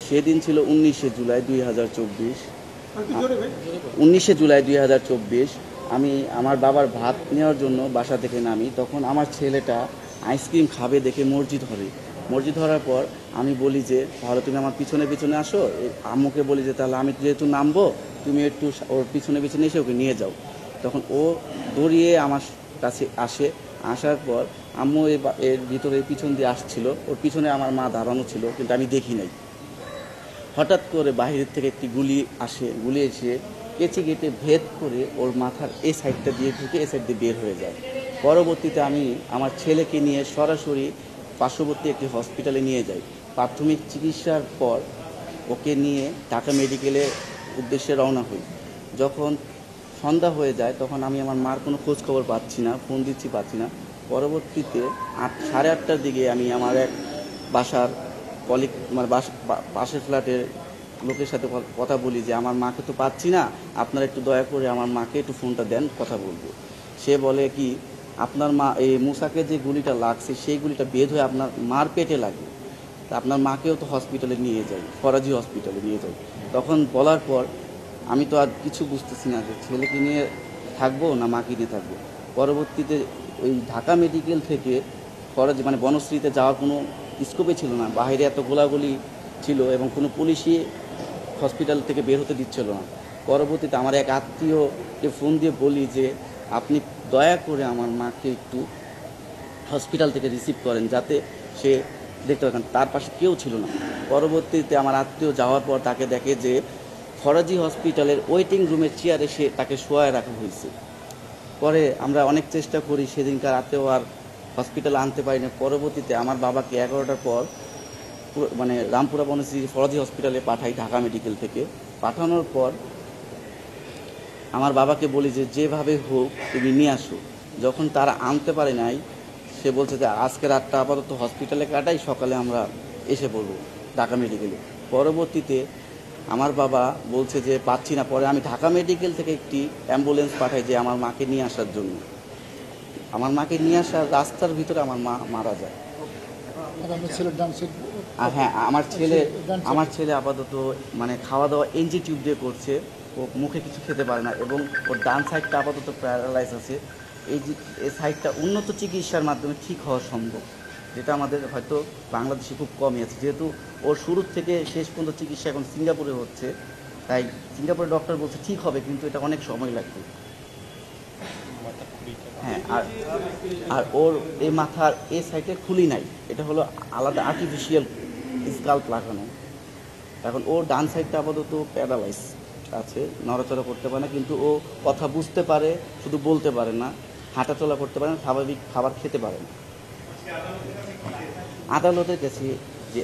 সেদিন ছিল 19শে জুলাই 2024। 19শে জুলাই 2024 আমি আমার বাবার ভাত নেওয়ার জন্য বাসা থেকে নামি। তখন আমার ছেলেটা আইসক্রিম খাবে দেখে মসজিদ ধরার পর আমি বলি যে তাহলে তুমি আমার পিছনে পিছনে আসো। আম্মুকে বলি যে তাহলে আমি যেহেতু নামবো তুমি একটু ওর পিছনে পিছনে এসে ওকে নিয়ে যাও। তখন ও দৌড়িয়ে আমার কাছে আসার পর আম্মু এর ভিতরে পিছন দিয়ে আসছিল, ওর পিছনে আমার মা দাঁড়ানো ছিল, কিন্তু আমি দেখি নাই। হঠাৎ করে বাহিরের থেকে একটি গুলি এসে কেচি কেটে ভেদ করে ওর মাথার এই সাইডটা দিয়ে ঢুকে এই সাইড দিয়ে বের হয়ে যায়। পরবর্তীতে আমি আমার ছেলেকে নিয়ে সরাসরি পার্শ্ববর্তী একটি হসপিটালে নিয়ে যাই। প্রাথমিক চিকিৎসার পর ওকে নিয়ে ঢাকা মেডিকেলের উদ্দেশ্যে রওনা হই। যখন সন্ধ্যা হয়ে যায় তখন আমি আমার মার কোনো খোঁজ খবর পাচ্ছি না, ফোন দিচ্ছি পাচ্ছি না। পরবর্তীতে 8:30টার দিকে আমি আমার এক বাসার কলিগ মানে পাশের ফ্ল্যাটের লোকের সাথে কথা বলি যে আমার মাকে তো পাচ্ছি না, আপনারা একটু দয়া করে আমার মাকে একটু ফোনটা দেন, কথা বলবো। সে বলে কি আপনার মা এই মুসাকে যে গুলিটা লাগছে সেই গুলিটা বের হয়ে আপনার মার পেটে লাগে, তা আপনার মাকেও তো হসপিটালে নিয়ে যাই, ফরাজি হসপিটালে নিয়ে যাই। তখন বলার পর আমি তো আর কিছু বুঝতেছি না যে ছেলেকে নিয়ে থাকবো না মাকে নিয়ে থাকবো। পরবর্তীতে ওই ঢাকা মেডিকেল থেকে ফরাজি মানে বনশ্রীতে যাওয়ার কোনো স্কোপে ছিল না, বাইরে এত গোলাগুলি ছিল এবং কোনো পুলিশই হসপিটাল থেকে বের হতে দিচ্ছিল না। পরবর্তীতে আমার এক আত্মীয়কে ফোন দিয়ে বলি যে আপনি দয়া করে আমার মাকে একটু হসপিটাল থেকে রিসিভ করেন যাতে সে দেখতে পারেন। তার পাশে কেউ ছিল না। পরবর্তীতে আমার আত্মীয় যাওয়ার পর তাকে দেখে যে ফরাজি হসপিটালের ওয়েটিং রুমের চেয়ারে তাকে শোয়ায় রাখা হয়েছে। পরে আমরা অনেক চেষ্টা করি, সেদিনকার রাতেও আর হসপিটালে আনতে পারিনি। পরবর্তীতে আমার বাবাকে 11টার পর মানে রামপুরা বনশ্রী ফরাজি হসপিটালে পাঠাই ঢাকা মেডিকেল থেকে। পাঠানোর পর আমার বাবাকে বলি যে যেভাবে হোক তুমি নিয়ে আসো। যখন তারা আনতে পারে নাই, সে বলছে যে আজকে রাতটা আপাতত হসপিটালে কাটাই, সকালে আমরা এসে পড়বো ঢাকা মেডিকেলে। পরবর্তীতে আমার বাবা বলছে যে পাচ্ছি না। পরে আমি ঢাকা মেডিকেল থেকে একটি অ্যাম্বুলেন্স পাঠাই যে আমার মাকে নিয়ে আসার জন্য। আমার মাকে নিয়ে আসার রাস্তার ভিতরে আমার মা মারা যায়। হ্যাঁ, আমার ছেলে আপাতত মানে খাওয়া দাওয়া এনজি টিউব দিয়ে করছে, ও মুখে কিছু খেতে পারে না এবং ওর ডান সাইডটা আপাতত প্যারালাইজ আছে। এই সাইডটা উন্নত চিকিৎসার মাধ্যমে ঠিক হওয়া সম্ভব, যেটা আমাদের হয়তো বাংলাদেশে খুব কমই আছে। যেহেতু ওর শুরু থেকে শেষ পর্যন্ত চিকিৎসা এখন সিঙ্গাপুরে হচ্ছে, তাই সিঙ্গাপুরের ডক্টর বলছে ঠিক হবে, কিন্তু এটা অনেক সময় লাগবে। হ্যাঁ, আর ওর এই মাথার এই সাইডে খুলি নাই, এটা হলো আলাদা আর্টিফিশিয়াল স্কাল্প লাগানো। এখন ওর ডান সাইডটা আপাতত প্যারালাইজ আছে, নড়াচড়া করতে পারে না, কিন্তু ও কথা বুঝতে পারে, শুধু বলতে পারে না, হাঁটাচলা করতে পারে না, স্বাভাবিক খাবার খেতে পারে না। আদালতের কাছে যে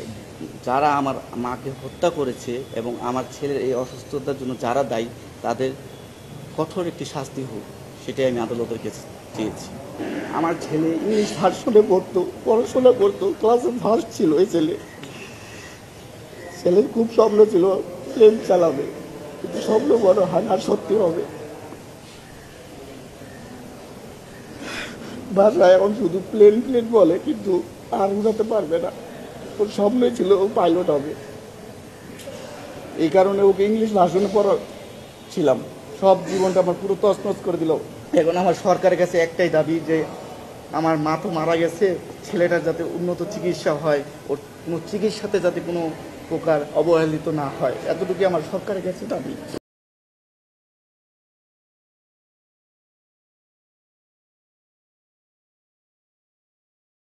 যারা আমার মাকে হত্যা করেছে এবং আমার ছেলের এই অসুস্থতার জন্য যারা দায়ী, তাদের কঠোর একটি শাস্তি হোক, সেটাই আমি আদালতের কাছে চেয়েছি। আমার ছেলে ইংলিশ ভার্সনে পড়তো, পড়াশোনা করতো, ক্লাসে ফার্স্ট ছিল। এই ছেলের খুব স্বপ্ন ছিল প্লেন চালাবে, কিন্তু স্বপ্ন বড় হয় আর সত্যি হবে। বাসায় এখন শুধু প্লেন বলে, কিন্তু আর উড়াতে পারবে না। ওর স্বপ্নই ছিল ও পাইলট হবে। এই কারণে ওকে ইংলিশ ভার্সনে পড়াচ্ছিলাম। সব জীবনটা আমার পুরো তছনছ করে দিল। এখন আমার সরকারের কাছে একটাই দাবি যে আমার মা তো মারা গেছে, ছেলেটার যাতে উন্নত চিকিৎসা হয়, ওর কোনো চিকিৎসাতে যাতে কোনো প্রকার অবহেলিত না হয়, এতটুকু আমার সরকারের কাছে দাবি।